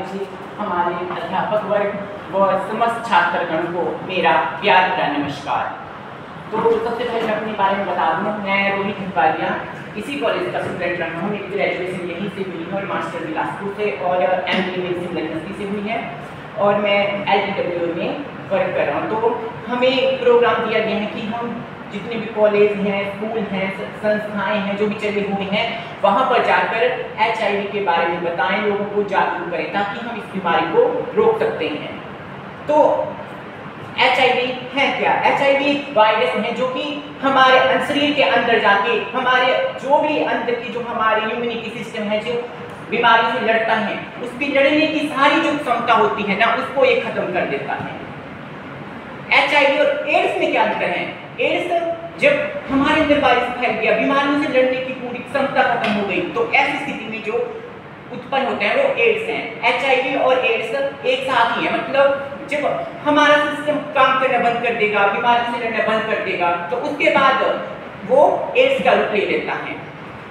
मुझे हमारे अध्यापक वर्ग व समस्त छात्रगण को मेरा प्यार भरा नमस्कार। तो सबसे पहले मैं अपने बारे में बता दूँ, मैं रोहित हिंपारिया इसी कॉलेज का स्टूडेंट रहा हूँ। मेरी ग्रेजुएशन यहीं से हुई है और मास्टर बिलासपुर से और MBA मेरी सिविल यूनिवर्सिटी से हुई है और मैं LTW में वर्क कर रहा हूँ। तो हमें प्रोग्राम दिया गया है कि हम जितने भी कॉलेज हैं, स्कूल हैं, संस्थाएं हैं जो भी चले हुए हैं, वहाँ पर जाकर HIV के बारे में बताएं, लोगों को जागरूक करें ताकि हम इस बीमारी को रोक सकते हैं। तो HIV है क्या? HIV एक वायरस है जो कि हमारे शरीर के अंदर जाके हमारे जो भी अंदर की जो हमारी इम्यूनिटी सिस्टम है, जो बीमारी से लड़ता है, उसकी लड़ने की सारी जो क्षमता होती है ना, उसको ये खत्म कर देता है। HIV और एड्स में क्या अंतर है? एड्स जब हमारे अंदर वायरस फैल गया, बीमारियों से लड़ने की पूरी क्षमता खत्म हो गई, तो ऐसी स्थिति में जो उत्पन्न होते हैं वो एड्स हैं। HIV और एड्स एक साथ ही है, मतलब जब हमारा सिस्टम काम करना बंद कर देगा, बीमारियों से लड़ना बंद कर देगा, तो उसके बाद वो एड्स का रूप ले लेता है।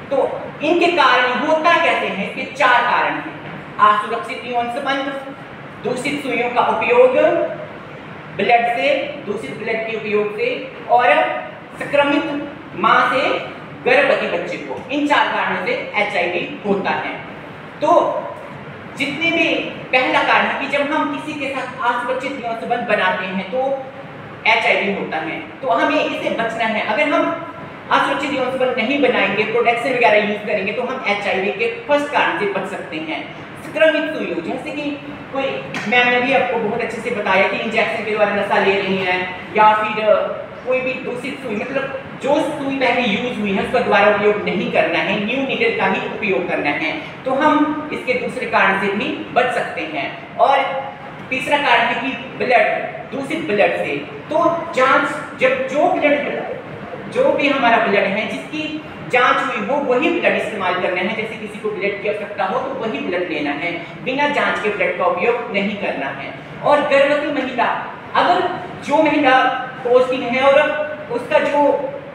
तो इनके कारण होता कैसे हैं? इसके 4 कारण हैं। असुरक्षित यौन संबंध, दूषित सुइयों का उपयोग, ब्लड से दूषित ब्लड के उपयोग से, और संक्रमित मां से गर्भवती बच्चे को, इन 4 कारणों से HIV होता है। तो जितने भी पहला कारण है कि जब हम किसी के साथ असुरक्षित यौन संबंध बनाते हैं तो HIV होता है। तो हमें इससे बचना है। अगर हम असुरक्षित यौन संबंध नहीं बनाएंगे, प्रोटेक्शन वगैरह यूज करेंगे, तो हम HIV के फर्स्ट कारण से बच सकते हैं। संक्रमित सुइयों, जैसे कि कोई मैम ने भी आपको बहुत अच्छे से बताया कि इंजेक्शन के द्वारा नशा ले रही हैं, या फिर कोई भी दूषित सुई, मतलब जो सुई पहले यूज हुई है उसका दोबारा उपयोग नहीं करना है, न्यू नीडल का ही उपयोग करना है। तो हम इसके दूसरे कारण से भी बच सकते हैं। और तीसरा कारण है कि ब्लड, दूषित ब्लड से। तो जांच, जब जो भी हमारा ब्लड है जिसकी जांच हुई हो वही ब्लड इस्तेमाल करना है। जैसे किसी को ब्लड की आवश्यकता हो तो वही ब्लड लेना है, बिना जांच के ब्लड का उपयोग नहीं करना है। और गर्भवती महिला, अगर जो महिला पॉजिटिव है और उसका जो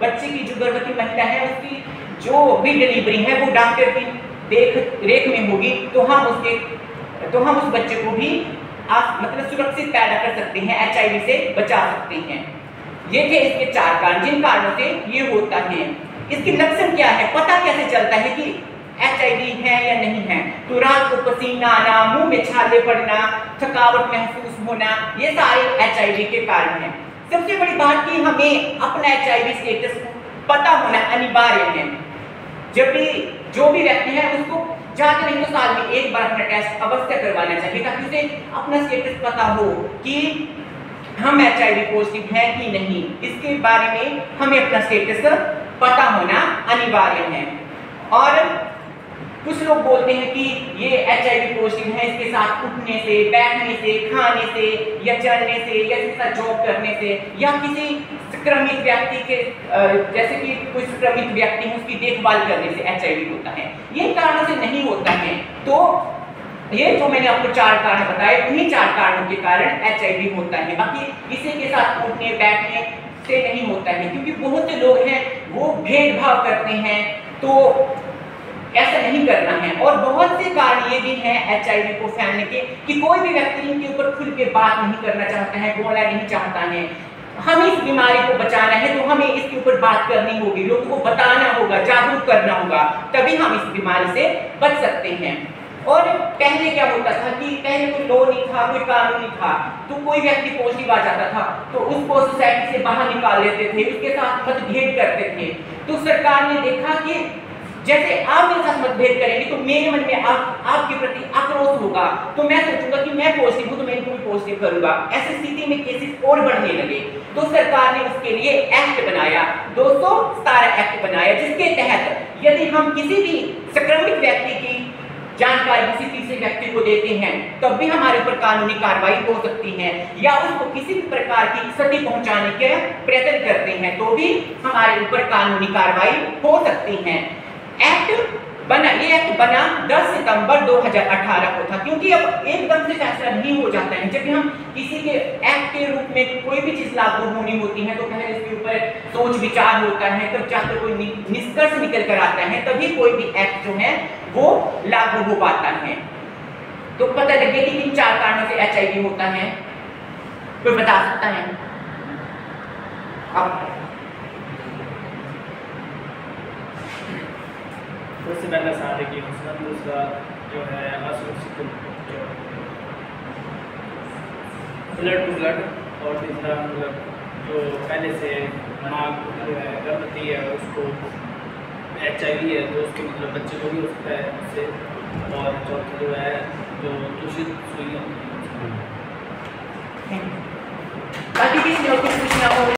बच्चे की जो गर्भवती महिला है उसकी जो भी डिलीवरी है वो डॉक्टर की देख रेख में होगी, तो हम उस बच्चे को भी मतलब सुरक्षित पैदा कर सकते हैं, HIV से बचा सकते हैं। ये थे इसके 4 कारण, जिन कारणों से ये होता है। इसके लक्षण क्या है, पता कैसे चलता है कि HIV है या नहीं है? तो रात को पसीना आना, मुंह में छाले पड़ना, थकावट महसूस होना, ये सारे HIV के कारण हैं। सबसे बड़ी बात कि हमें अपना HIV स्टेटस पता होना अनिवार्य है। जब भी जो भी व्यक्ति है उसको ज़्यादा नहीं तो साल में एक बार अपना टेस्ट अवश्य करवाना चाहिए, ताकि उसे अपना स्टेटस पता हो कि हम HIV पॉजिटिव हैं कि नहीं। इसके बारे में हमें अपना स्टेटस पता होना अनिवार्य है। और कुछ लोग बोलते हैं कि ये HIV पॉजिटिव है, इसके साथ उठने से, बैठने से, खाने से, या चलने से, या इसके साथ जॉब करने से, या किसी संक्रमित व्यक्ति के जैसे कि कोई संक्रमित व्यक्ति है उसकी देखभाल करने से HIV होता है। ये कारणों से नहीं होता है। तो ये जो मैंने आपको 4 कारण बताए, उन्हीं 4 कारणों के कारण HIV होता है। बाकी किसी के साथ उठने बैठने से नहीं होता है, क्योंकि बहुत से लोग हैं वो भेदभाव करते हैं, तो ऐसा नहीं करना है। और बहुत से कारण ये भी हैं HIV को फैलने के कि कोई भी व्यक्ति इनके ऊपर खुल के बात नहीं करना चाहता है, बोलना नहीं चाहता है। हम इस बीमारी को बचाना है तो हमें इसके ऊपर बात करनी होगी, लोगों को बताना होगा, जागरूक करना होगा, तभी हम इस बीमारी से बच सकते हैं। और पहले क्या होता था कि पहले कोई लॉ नहीं था, कोई कानून नहीं था, तो कोई व्यक्ति पॉजिटिव आ जाता था तो उसको सोसाइटी से बाहर निकाल लेते थे, उसके साथ मतभेद करते थे। तो सरकार ने देखा कि जैसे आप मेरे साथ मतभेद करेंगे तो मेरे मन में आपके प्रति आक्रोश होगा, तो मैं सोचूंगा कि मैं पॉजिटिव हूँ तो मैं इनको भी पॉजिटिव करूंगा। ऐसी स्थिति में केसेस और बढ़ने लगे। तो सरकार ने उसके लिए एक्ट बनाया, 217 एक्ट बनाया, जिसके तहत यदि हम किसी भी संक्रमित व्यक्ति की जानकारी किसी तीसरे व्यक्ति को देते हैं तब भी हमारे ऊपर कानूनी कार्रवाई हो सकती है, या उसको किसी भी प्रकार की क्षति पहुंचाने के प्रयत्न करते हैं तो भी हमारे ऊपर कानूनी कार्रवाई हो सकती है। ये एक्ट बना 10 सितंबर 2018 को था, क्योंकि अब एकदम से फैसला नहीं हो जाता है। जब भी हम किसी के एक्ट के रूप में कोई भी चीज लागू होनी होती है तो पहले इसके ऊपर सोच विचार होता है, तब जाकर कोई निष्कर्ष निकल कर आता है, तभी कोई भी एक्ट जो है वो लागू हो पाता है। तो पता लगे कि किन 4 कारणों से HIV होता है, कोई बता सकता है? अब सबसे पहला शारीरिक हौसला, दूसरा जो है असुरक्षित ब्लड टू ब्लड, और तीसरा मतलब जो पहले से माँ जो है गर्भवती है उसको HIV है तो उसके मतलब बच्चे को भी हो सकता है इससे, और चौथा जो है जो दूषित सुई होती है। बाकी किसी और कुछ पूछना हो